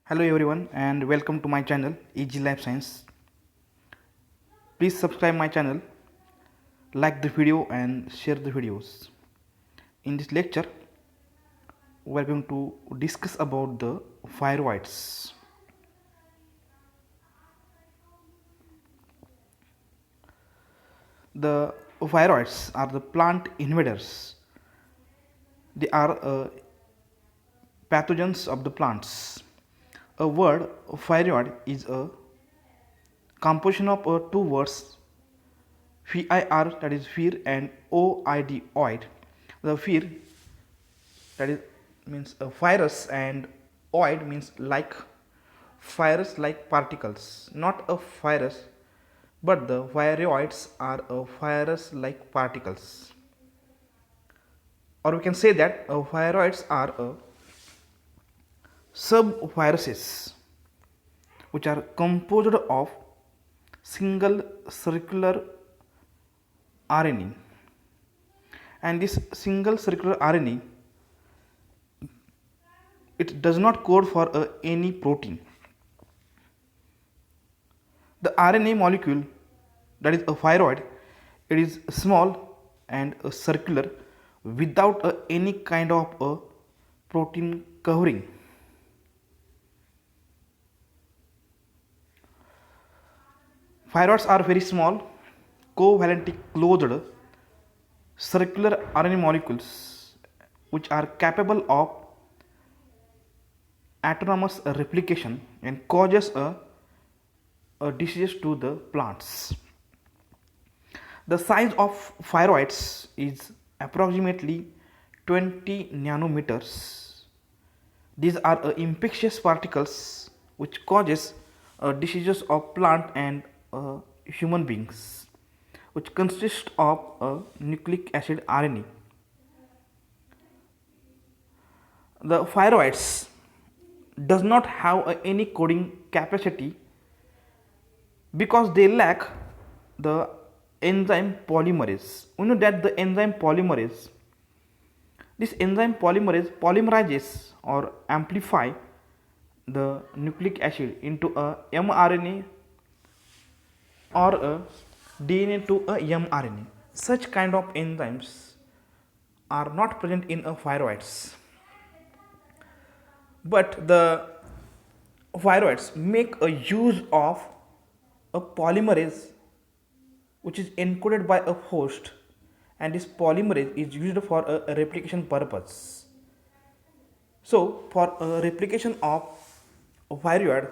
Hello everyone and welcome to my channel Easy Life Science. Please subscribe my channel, like the video and share the videos. In this lecture we are going to discuss about the viroids. The viroids are the plant invaders. They are pathogens of the plants. A word viroid is a composition of two words VIR, that is fear, and OID, oid. The fear, that is means a virus, and oid means like virus like particles, not a virus, but the viroids are a virus like particles, or we can say that viroids are a subviruses which are composed of single circular RNA, and this single circular RNA, it does not code for any protein. The RNA molecule, that is a viroid, it is small and circular without any kind of a protein covering. Viroids are very small, covalently closed circular RNA molecules which are capable of autonomous replication and causes a disease to the plants. The size of viroids is approximately 20 nanometers. These are infectious particles which causes diseases of plant and human beings, which consist of nucleic acid RNA. The viroids does not have any coding capacity because they lack the enzyme polymerase. We know that the enzyme polymerase, this enzyme polymerase polymerizes or amplify the nucleic acid into a mRNA or a DNA to a mRNA. Such kind of enzymes are not present in a viroids, but the viroids make a use of a polymerase which is encoded by a host, and this polymerase is used for a replication purpose. So for a replication of a viroid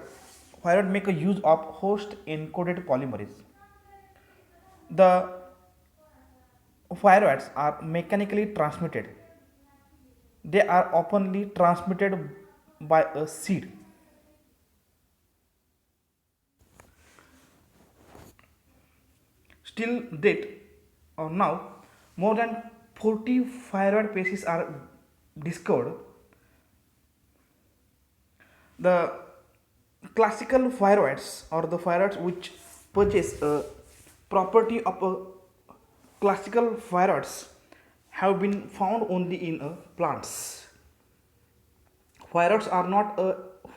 make a use of host encoded polymerase. The viroids are mechanically transmitted. They are openly transmitted by a seed. Still date or now, more than 40 viroid species are discovered. The classical viroids, or the viroids which possess a property of a classical viroids, have been found only in plants. Viroids are not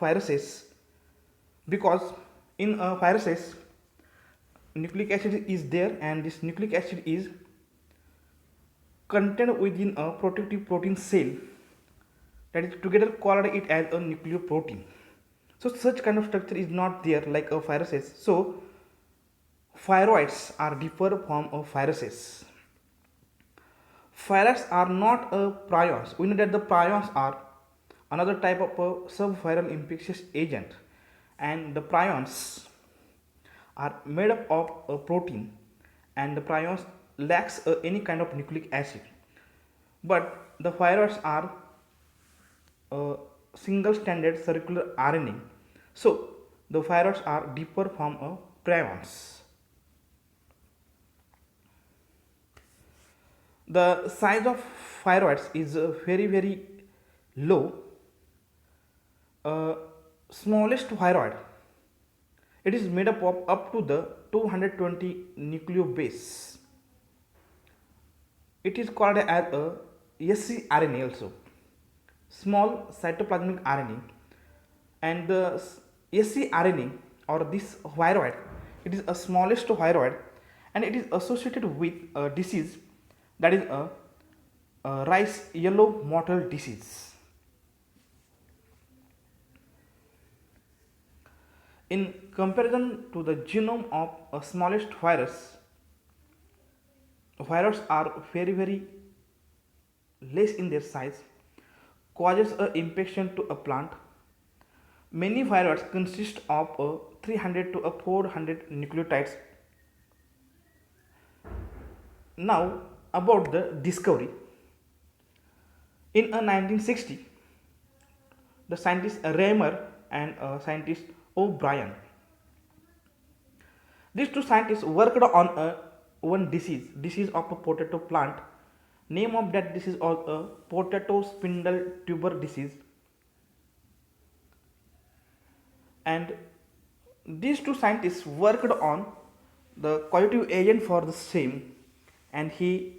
viruses because in viruses nucleic acid is there, and this nucleic acid is contained within a protective protein cell, that is together called it as a nucleoprotein. So such kind of structure is not there like a viruses. So viroids are different from viruses. Viruses are not prions. We know that the prions are another type of subviral infectious agent, and the prions are made up of a protein, and the prions lacks any kind of nucleic acid, but the viroids are a single stranded circular RNA. So the viroids are differ from prions. The size of viroids is very low. Smallest viroid, it is made up of up to the 220 nucleobase. It is called as a scRNA also, small cytoplasmic RNA, And the scRNA or this viroid, it is a smallest viroid, and it is associated with a disease that is a rice yellow mottle disease. In comparison to the genome of a smallest virus, viruses are very less in their size, causes a infection to a plant. Many viruses consist of 300 to 400 nucleotides. Now about the discovery. In 1960, the scientist Reimer and scientist O'Brien, these two scientists worked on one disease of a potato plant. Name of that disease was a potato spindle tuber disease. And these two scientists worked on the causative agent for the same, and he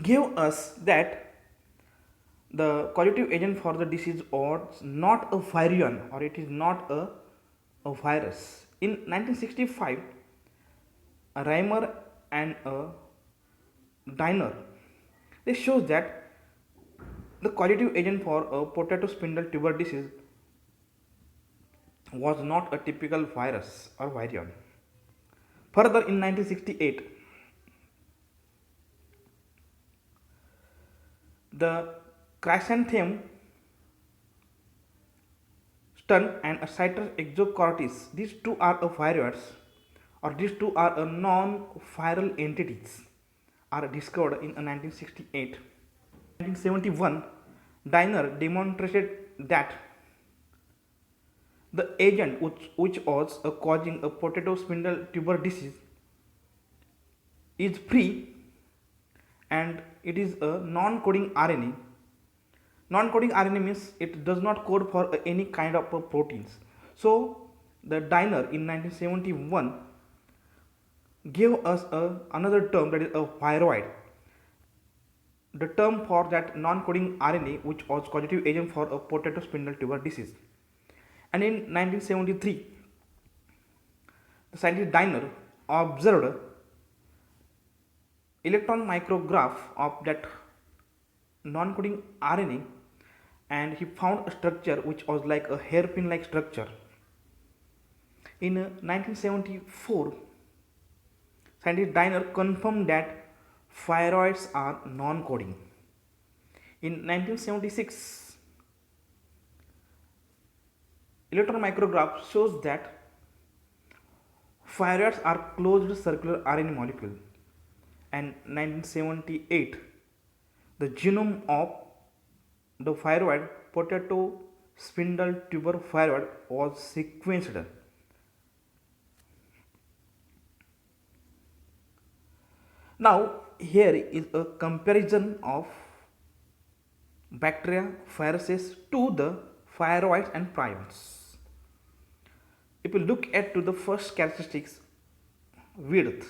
gave us that the causative agent for the disease was not a virion, or it is not a virus. In 1965, a Reimer and a Diner, they shows that the causative agent for a potato spindle tuber disease was not a typical virus or virion. Further, in 1968, the chrysanthemum stun and a citrus exocortis, these two are a viroids, or these two are a non-viral entities, are discovered in 1968. In 1971, Diner demonstrated that the agent which was causing a potato spindle tuber disease is free, and it is a non-coding RNA. Non-coding RNA means it does not code for any kind of proteins. So the Diner in 1971 gave us another term, that is a viroid. The term for that non-coding RNA which was causative agent for a potato spindle tuber disease. And in 1973, the scientist Diner observed electron micrograph of that non-coding RNA, and he found a structure which was like a hairpin like structure. In 1974, scientist Diner confirmed that viroids are non-coding. In 1976, electron micrograph shows that viroids are closed circular RNA molecule. And 1978, the genome of the viroid potato spindle tuber viroid was sequenced. Now here is a comparison of bacteria, viruses to the viroids and prions. If you look at to the first characteristics, width,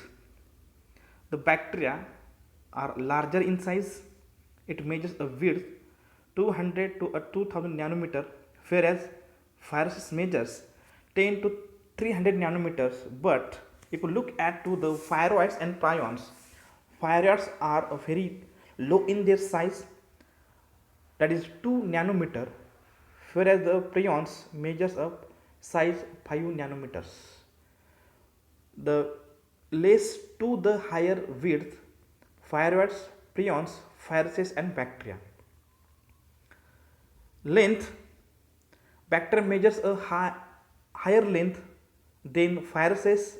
the bacteria are larger in size. It measures a width 200 to 2000 nanometer, whereas viruses measures 10 to 300 nanometers. But if you look at to the viroids and prions, viroids are very low in their size, that is 2 nanometer, whereas the prions measures a size 5 nanometers. The less to the higher width, viroids, prions, viruses and bacteria. Length, bacteria measures a higher length than viruses,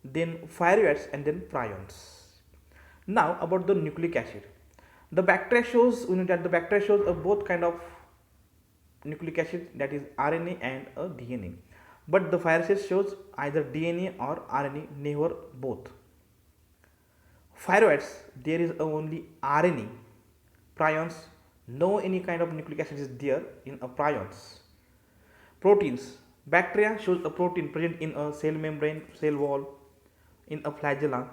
then viroids and then prions. Now about the nucleic acid. The bacteria shows that the bacteria shows both kind of nucleic acid, that is RNA and a DNA. But the viruses shows either DNA or RNA, never both. Viroids, there is only RNA. Prions, no any kind of nucleic acid is there in a prions. Proteins, bacteria shows a protein present in a cell membrane, cell wall, in a flagella.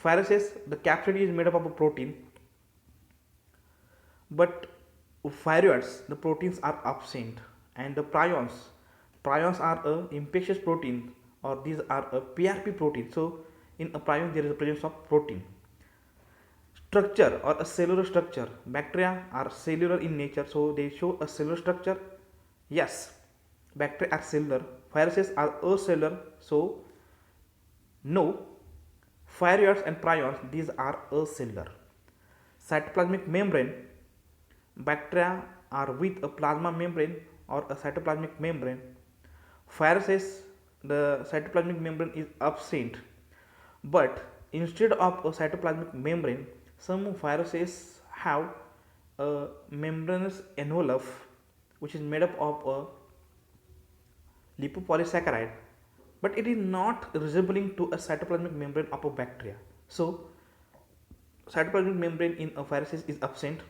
Viruses, the capsid is made up of a protein, but viroids, the proteins are absent, and the prions are a infectious protein, or these are a PRP protein. So in a prion there is a presence of protein. Structure or a cellular structure. Bacteria are cellular in nature, so they show a cellular structure. Yes, bacteria are cellular. Viruses are acellular, so no. Viroids and prions, these are acellular. Cytoplasmic membrane. Bacteria are with a plasma membrane or a cytoplasmic membrane. Viruses, the cytoplasmic membrane is absent, but instead of a cytoplasmic membrane, some viruses have a membranous envelope which is made up of a lipopolysaccharide, but it is not resembling to a cytoplasmic membrane of a bacteria. So cytoplasmic membrane in a viruses is absent.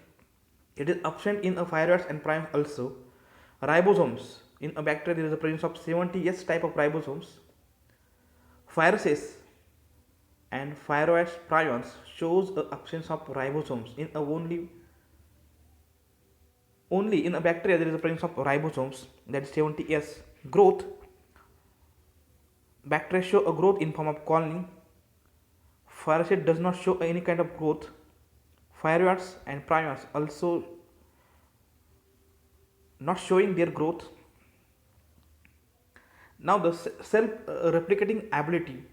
It is absent in a viroids and prions also. Ribosomes. In a bacteria there is a presence of 70S type of ribosomes. Viruses and viroids prions shows a absence of ribosomes. In a only in a bacteria there is a presence of ribosomes, that is 70S. Growth. Bacteria show a growth in form of colony. Viruses does not show any kind of growth. Viroids and prions also not showing their growth. Now the self replicating ability.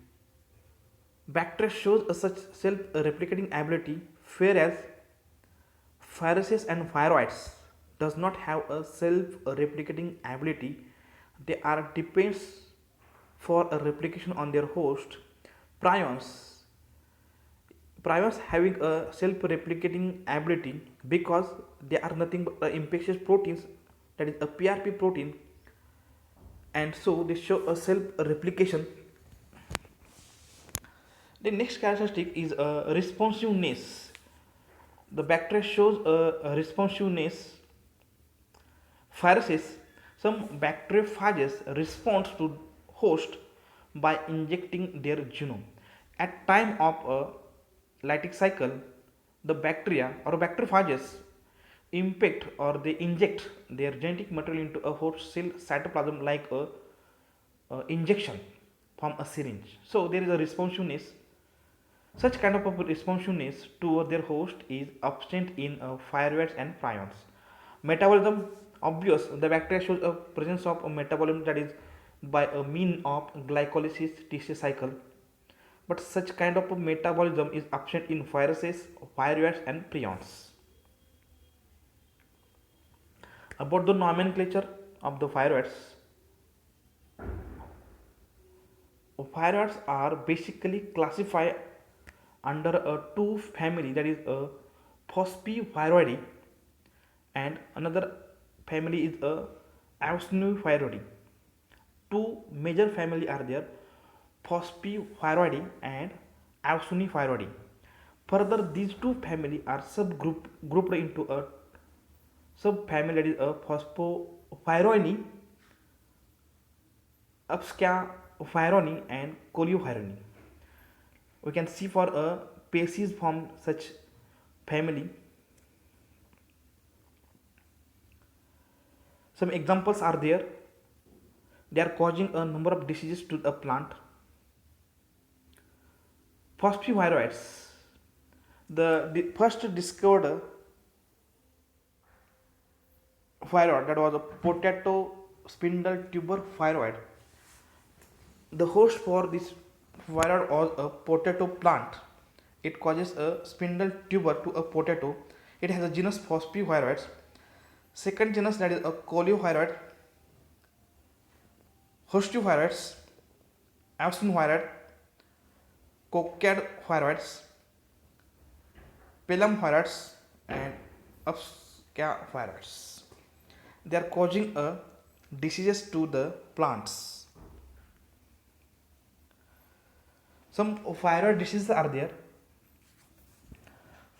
Bacteria shows a such self replicating ability, whereas viruses and viroids does not have a self replicating ability. They are depends for a replication on their host. Prions. Prions having a self replicating ability because they are nothing but infectious proteins, that is a PRP protein, and so they show a self replication. The next characteristic is responsiveness. The bacteria shows a responsiveness. Viruses, some bacteriophages respond to host by injecting their genome. At time of a lytic cycle, the bacteria or bacteriophages impact or they inject their genetic material into a host cell cytoplasm like a injection from a syringe. So there is a responsiveness. Such kind of a responsiveness to their host is absent in viroids and prions. Metabolism, obvious, the bacteria shows a presence of a metabolism, that is by a mean of glycolysis tissue cycle. But such kind of a metabolism is absent in viruses, viroids and prions. About the nomenclature of the viroids. Viroids are basically classified under a two family, that is a Phosphoviroidae and another family is a Auxinoviroidae. Two major family are there, Phosphoviroidae and Auxinoviroidae. Further, these two family are grouped into a subfamily, that is a Phosphoviroidae, Upscaviroidae and Coleoviroidae. We can see for a species from such family. Some examples are there. They are causing a number of diseases to the plant. Phosphoviroids. The first discovered viroid, that was a potato spindle tuber viroid. The host for this viroid was a potato plant. It causes a spindle tuber to a potato. It has a genus Phosphoviroids. Second genus, that is a Coleoviroid, Hostoviroids, Auxinoviroid, Coccadviroids, Pelumviroids and Upscaviroids. They are causing a diseases to the plants. Some viroid diseases are there.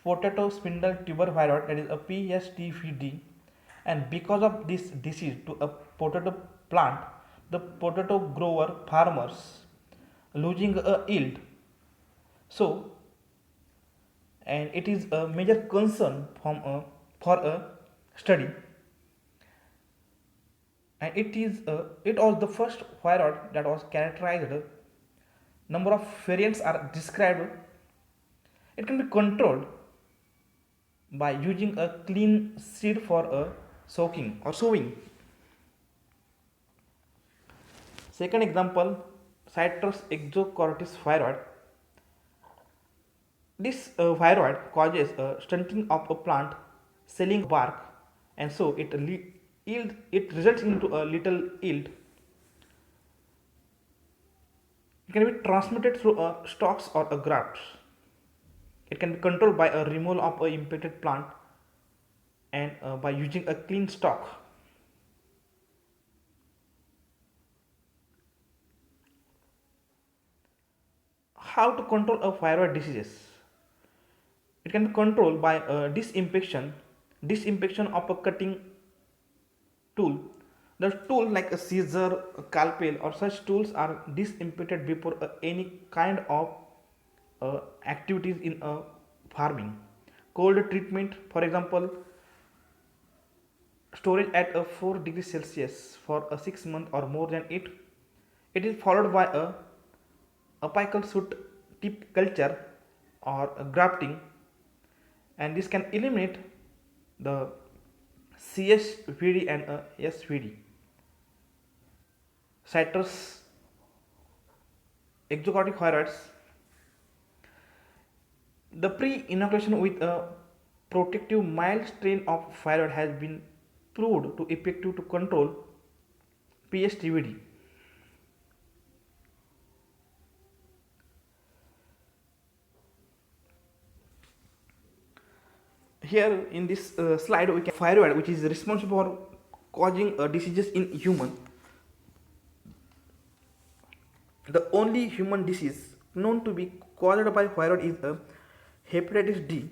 Potato spindle tuber viroid, that is a PSTVD, and because of this disease to a potato plant, the potato grower farmers losing a yield. So, and it is a major concern for a study, and it was the first viroid that was characterized. Number of variants are described. It can be controlled by using a clean seed for a soaking or sowing. Second example, Citrus exocortis viroid. This viroid causes a stunting of a plant, selling bark, and so it results into a little yield. It can be transmitted through stalks or a grafts. It can be controlled by a removal of a impacted plant and by using a clean stalk. How to control a viroid diseases? It can be controlled by disinfection of a cutting tool. The tool like a scissor, a scalpel, or such tools are disinfected before any kind of activities in farming. Cold treatment, for example, storage at a 4 degrees Celsius for a 6 months or more than it. It is followed by a apical shoot tip culture or a grafting, and this can eliminate the CSVD and SVD. Citrus exotic viroids. The pre-inoculation with a protective mild strain of viroid has been proved to effective to control PSTVD. Here in this slide we can viroid which is responsible for causing diseases in human. The only human disease known to be caused by viroid is hepatitis D.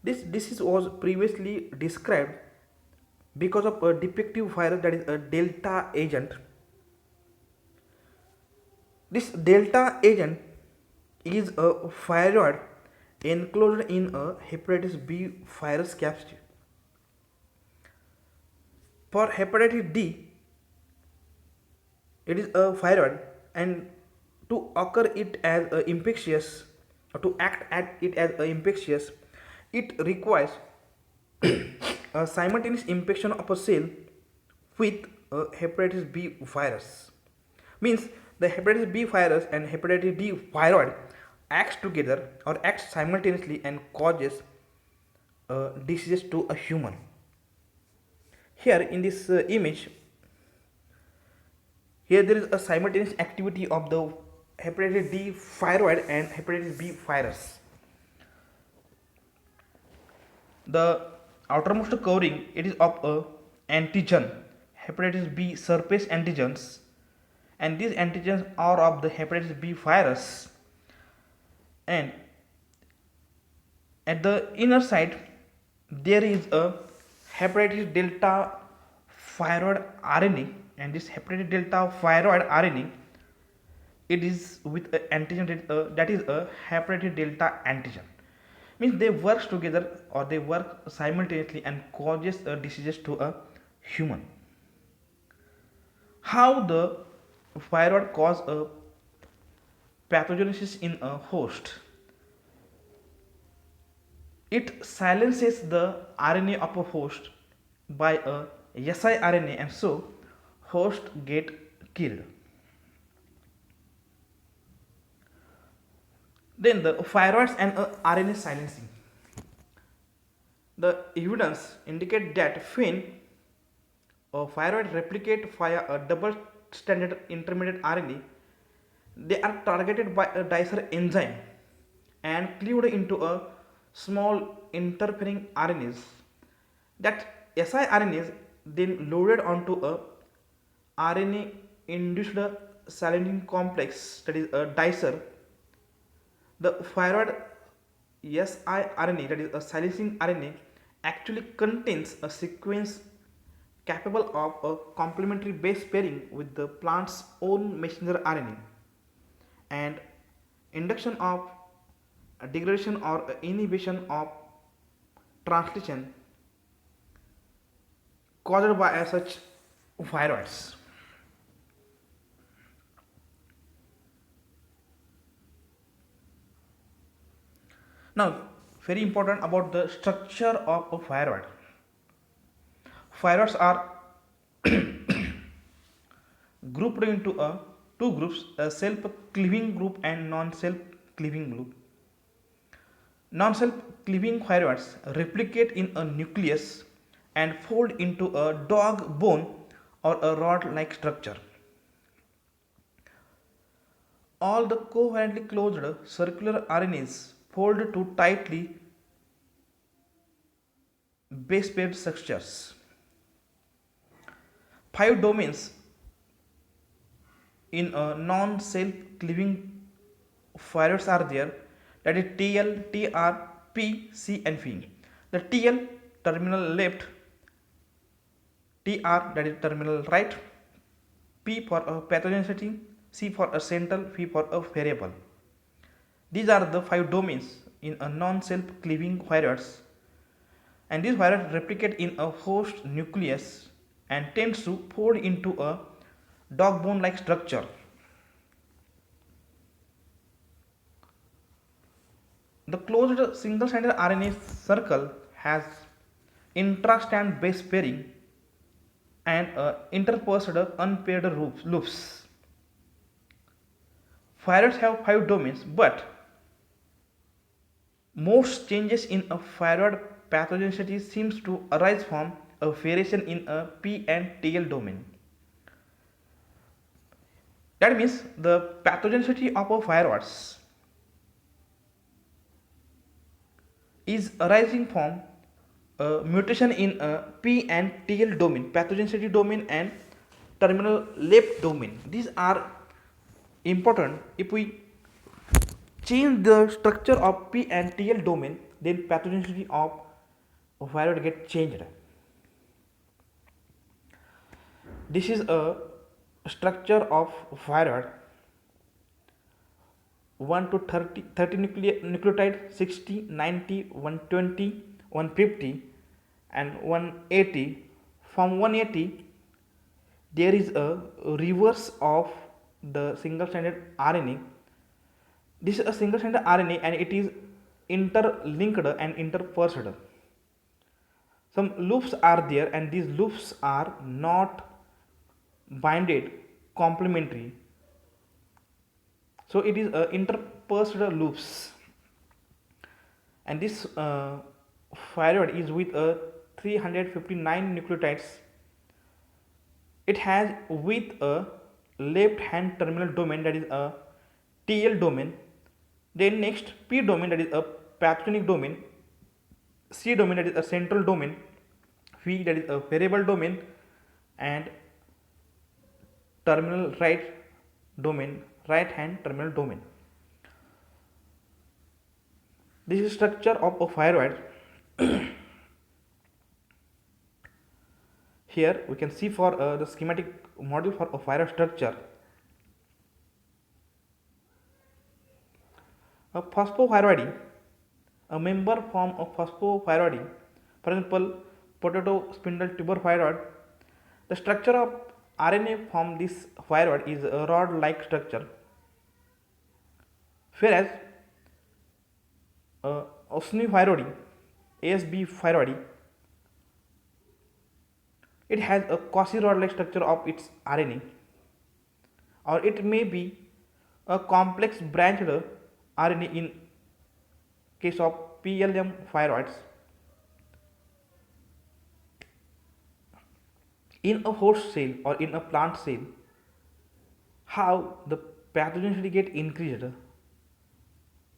This disease was previously described because of a defective virus, that is a delta agent. This delta agent is a viroid enclosed in a hepatitis B virus capsid. For hepatitis D, it is a viroid, and to occur it as infectious, or to act at it as infectious, it requires a simultaneous infection of a cell with a hepatitis B virus. Means the hepatitis B virus and hepatitis D viroid acts together or acts simultaneously and causes diseases to a human. Here in this image, here there is a simultaneous activity of the hepatitis D viroid and hepatitis B virus. The outermost covering, it is of a antigen, hepatitis B surface antigens, and these antigens are of the hepatitis B virus, and at the inner side there is a hepatitis delta viroid RNA, and this hepatitis delta viroid RNA, it is with an antigen that is a hepatitis delta antigen. Means they work together or they work simultaneously and causes diseases to a human. How the viroid cause a pathogenesis in a host? It silences the RNA of a host by a siRNA, and so host get killed. Then the viroids and RNA silencing. The evidence indicate that when a viroid replicate via a double stranded intermediate RNA, they are targeted by a dicer enzyme and cleaved into a small interfering RNAs. That siRNAs then loaded onto a RNA induced silencing complex, that is a dicer. The viroid siRNA, that is a silencing RNA, actually contains a sequence capable of a complementary base pairing with the plant's own messenger RNA, and induction of degradation or inhibition of translation caused by such viroids. Now, very important about the structure of a viroid. Viroids are grouped into two groups, a self-cleaving group and non-self-cleaving group. Non-self-cleaving viroids replicate in a nucleus and fold into a dog bone or a rod-like structure. All the covalently closed circular RNAs fold to tightly base paired structures. Five domains in a non-self-cleaving viroids are there, that is TL, TR, P, C and V. The TL terminal left, TR that is terminal right, P for a pathogenicity, C for a central, V for a variable. These are the five domains in a non-self-cleaving viroids, and these viroids replicate in a host nucleus and tends to fold into a dog bone like structure. The closed single-stranded RNA circle has intra-strand base pairing and interspersed unpaired loops. Viroids have five domains, but most changes in a viroid pathogenicity seems to arise from a variation in a P and TL domain. That means the pathogenicity of a viroids is arising from a mutation in a P and TL domain, pathogenicity domain and terminal left domain. These are important. If we change the structure of P and TL domain, then pathogenicity of viroid get changed. This is a structure of viroid. 1 to 30 nucleotide, 60, 90, 120, 150 and 180. From 180 there is a reverse of the single stranded RNA. This is a single stranded RNA and it is interlinked and interspersed. Some loops are there and these loops are not binded complementary, so it is interspersed loops, and this viroid is with 359 nucleotides. It has with a left hand terminal domain, that is a TL domain, then next P domain, that is a pathogenic domain, C domain, that is a central domain, V that is a variable domain, and terminal right domain, right hand terminal domain. This is structure of a viroid. Here we can see for the schematic model for a viroid structure. A phosphoviroidy, a member form of phosphoviroidy, for example potato spindle tuber viroid. The structure of RNA from this viroid is a rod-like structure, whereas osniviroidy, ASB viroidy, it has a quasi-rod-like structure of its RNA, or it may be a complex branched RNA in case of PLM viroids. In a host cell or in a plant cell, how the pathogenicity get increased,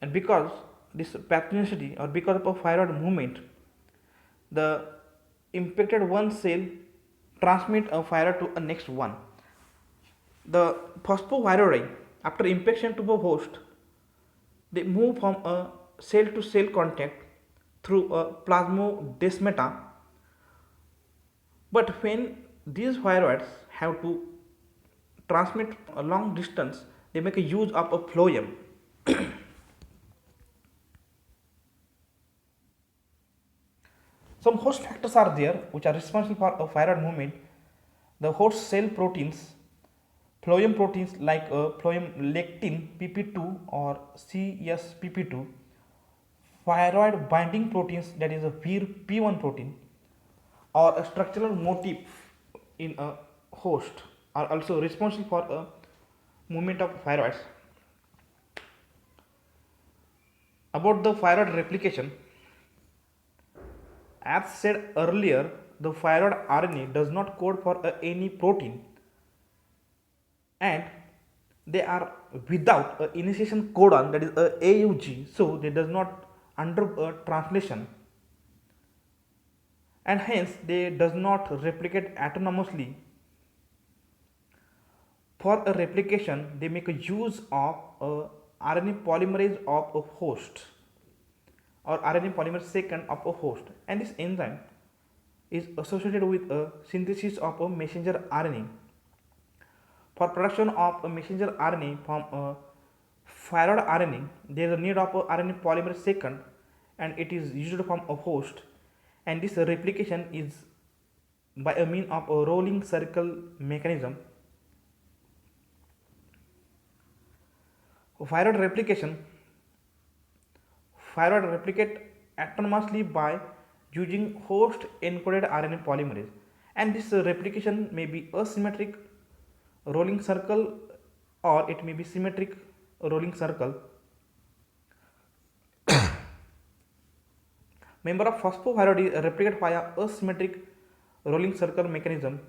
and because this pathogenicity or because of a viroid movement, the infected one cell transmit a viroid to a next one. The phosphoviroidae, after infection to the host, they move from a cell to cell contact through a plasmodesmata, but when these viroids have to transmit a long distance, they make a use of a phloem. Some host factors are there which are responsible for a thyroid movement. The host cell proteins, phloem proteins like phloem lectin PP2 or CSPP2, thyroid binding proteins that is a VIR-P1 protein, or a structural motif in a host are also responsible for a movement of thyroids. About the thyroid replication, as said earlier, the thyroid RNA does not code for any protein and they are without a initiation codon, that is a AUG, so they does not undergo a translation and hence they does not replicate autonomously. For a replication, they make a use of a RNA polymerase of a host or RNA polymerase second of a host, and this enzyme is associated with a synthesis of a messenger RNA. For production of a messenger RNA from a thyroid RNA, there is a need of a RNA polymerase second, and it is used from a host. And this replication is by a mean of a rolling circle mechanism. Thyroid replication, thyroid replicate autonomously by using host encoded RNA polymerase, and this replication may be asymmetric rolling circle or it may be symmetric rolling circle. Member of phosphothyroid is replicated via asymmetric rolling circle mechanism.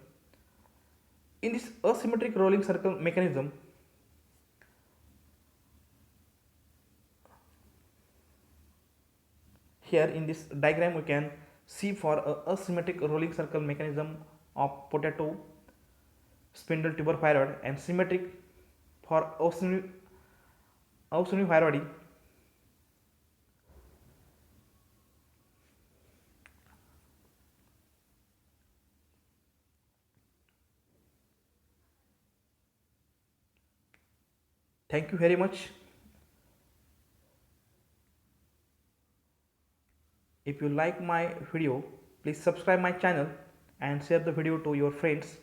In this asymmetric rolling circle mechanism, here in this diagram we can see for a asymmetric rolling circle mechanism of potato spindle tuber thyroid and symmetric for thyroid. Thank you very much. If you like my video, please subscribe my channel and share the video to your friends.